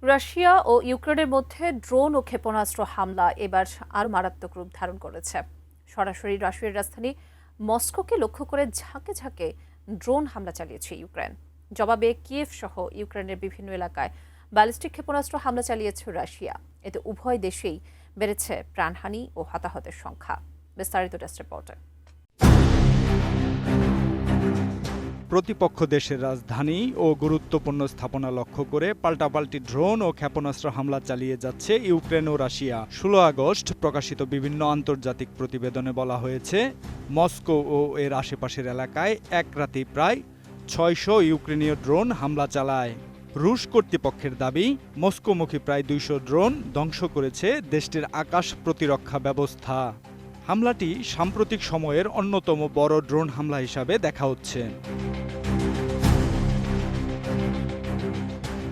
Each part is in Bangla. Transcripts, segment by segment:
রাশিয়া ও ইউক্রেনের মধ্যে ড্রোন ও ক্ষেপণাস্ত্র হামলা এবার আরও মারাত্মক রূপ ধারণ করেছে। সরাসরি রাশিয়ার রাজধানী মস্কোকে লক্ষ্য করে ঝাঁকে ঝাঁকে ড্রোন হামলা চালিয়েছে ইউক্রেন। জবাবে কিয়েভ সহ ইউক্রেনের বিভিন্ন এলাকায় ব্যালিস্টিক ক্ষেপণাস্ত্র হামলা চালিয়েছে রাশিয়া। এতে উভয় দেশেই বেড়েছে প্রাণহানি ও হতাহতের সংখ্যা। বিস্তারিত ডেস্ক রিপোর্টে। প্রতিপক্ষ দেশের রাজধানী ও গুরুত্বপূর্ণ স্থাপনা লক্ষ্য করে পাল্টাপাল্টি ড্রোন ও ক্ষেপণাস্ত্র হামলা চালিয়ে যাচ্ছে ইউক্রেন ও রাশিয়া। 16 আগস্ট প্রকাশিত বিভিন্ন আন্তর্জাতিক প্রতিবেদনে বলা হয়েছে, মস্কো ও এর আশেপাশের এলাকায় এক রাতে প্রায় 600 ইউক্রেনীয় ড্রোন হামলা চালায়। রুশ কর্তৃপক্ষের দাবি, মস্কোমুখী প্রায় 200 ড্রোন ধ্বংস করেছে দেশটির আকাশ প্রতিরক্ষা ব্যবস্থা। হামলাটি সাম্প্রতিক সময়ের অন্যতম বড় ড্রোন হামলা হিসাবে দেখা হচ্ছে।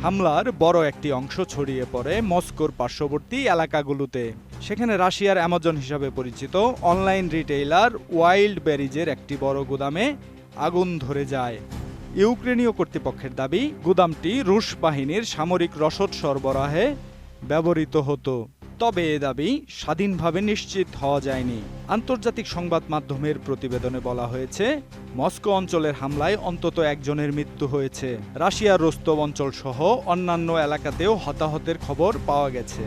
হামলার বড় একটি অংশ ছড়িয়ে পড়ে মস্কোর পার্শ্ববর্তী এলাকাগুলোতে। সেখানে রাশিয়ার অ্যামাজন হিসাবে পরিচিত অনলাইন রিটেইলার ওয়াইল্ড বেরিজের একটি বড় গুদামে আগুন ধরে যায়। ইউক্রেনীয় কর্তৃপক্ষের দাবি, গুদামটি রুশ বাহিনীর সামরিক রসদ সরবরাহে ব্যবহৃত হতো। তবে এ দাবি স্বাধীনভাবে নিশ্চিত হওয়া যায়নি। আন্তর্জাতিক সংবাদ মাধ্যমের প্রতিবেদনে বলা হয়েছে, মস্কো অঞ্চলের হামলায় অন্তত একজনের মৃত্যু হয়েছে। রাশিয়ার রোস্তভ অঞ্চল সহ অন্যান্য এলাকাতেও হতাহতের খবর পাওয়া গেছে।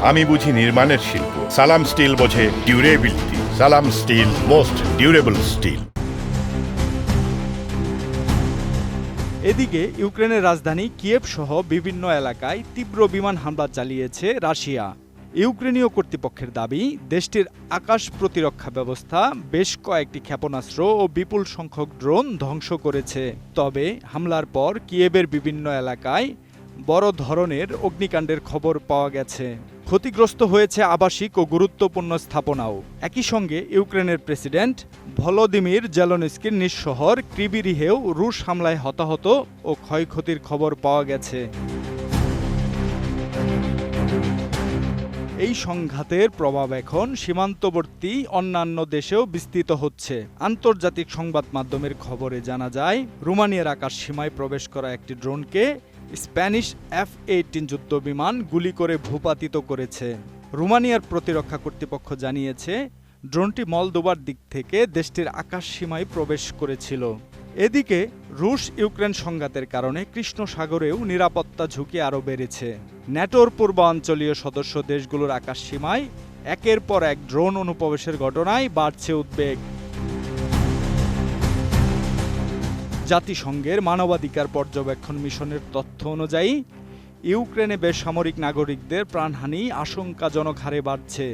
আমি বুঝি নির্মাণের শিল্প, সালাম স্টিল বোঝে ডিউরেবিলিটি। সালাম স্টিল, মোস্ট ডিউরেবল স্টিল। এদিকে ইউক্রেনের রাজধানী কিয়েভ সহ বিভিন্ন এলাকায় তীব্র বিমান হামলা চালিয়েছে রাশিয়া। ইউক্রেনীয় কর্তৃপক্ষের দাবি, দেশটির আকাশ প্রতিরক্ষা ব্যবস্থা বেশ কয়েকটি ক্ষেপণাস্ত্র ও বিপুল সংখ্যক ড্রোন ধ্বংস করেছে। তবে হামলার পর কিয়েভের বিভিন্ন এলাকায় বড় ধরনের অগ্নিকাণ্ডের খবর পাওয়া গেছে। ক্ষতিগ্রস্ত হয়েছে আবাসিক ও গুরুত্বপূর্ণ স্থাপনাও। একই সঙ্গে ইউক্রেনের প্রেসিডেন্ট ভলোদিমির জেলেনস্কির নিজ শহর ক্রিবিরিহেও রুশ হামলায় হতাহত ও ক্ষয়ক্ষতির খবর পাওয়া গেছে। এই সংঘাতের প্রভাব এখন সীমান্তবর্তী অন্যান্য দেশেও বিস্তৃত হচ্ছে। আন্তর্জাতিক সংবাদ মাধ্যমের খবরে জানা যায়, রোমানিয়ার আকাশ সীমায় প্রবেশ করা একটি ড্রোনকে স্প্যানিশ F-18 যুদ্ধবিমান গুলি করে ভূপাতিত করেছে। রোমানিয়ার প্রতিরক্ষা কর্তৃপক্ষ জানিয়েছে, ড্রোনটি মলদোবার দিক থেকে দেশটির আকাশ সীমায় প্রবেশ করেছিল। এদিকে রুশ ইউক্রেন সংঘাতের কারণে কৃষ্ণ সাগরেও নিরাপত্তা ঝুঁকি আরও বেড়েছে। ন্যাটোর পূর্বাঞ্চলীয় সদস্য দেশগুলোর আকাশ সীমায় একের পর এক ড্রোন অনুপ্রবেশের ঘটনায় বাড়ছে উদ্বেগ। জাতিসংঘের মানবাধিকার পর্যবেক্ষণ মিশনের তথ্য অনুযায়ী ইউক্রেনে বেসামরিক নাগরিকদের প্রাণহানি আশঙ্কাজনক হারে বাড়ছে।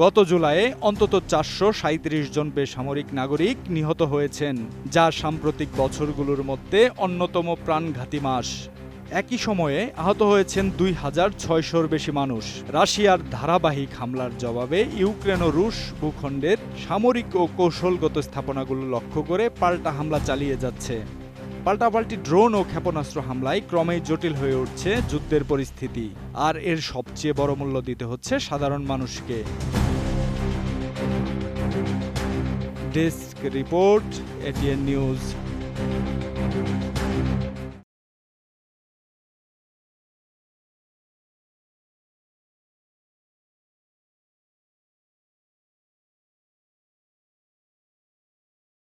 গত জুলাইয়ে অন্তত 437 জন বেসামরিক নাগরিক নিহত হয়েছেন, যা সাম্প্রতিক বছরগুলোর মধ্যে অন্যতম প্রাণঘাতী মাস। একই সময়ে আহত হয়েছেন 2600-র বেশি মানুষ। রাশিয়ার ধারাবাহিক হামলার জবাবে ইউক্রেন ও রুশ ভূখণ্ডের সামরিক ও কৌশলগত স্থাপনাগুলো লক্ষ্য করে পাল্টা হামলা চালিয়ে যাচ্ছে। পাল্টাপাল্টি ড্রোন ও ক্ষেপণাস্ত্র হামলায় ক্রমেই জটিল হয়ে উঠছে যুদ্ধের পরিস্থিতি, আর এর সবচেয়ে বড় মূল্য দিতে হচ্ছে সাধারণ মানুষকে। Desk report, ATN news.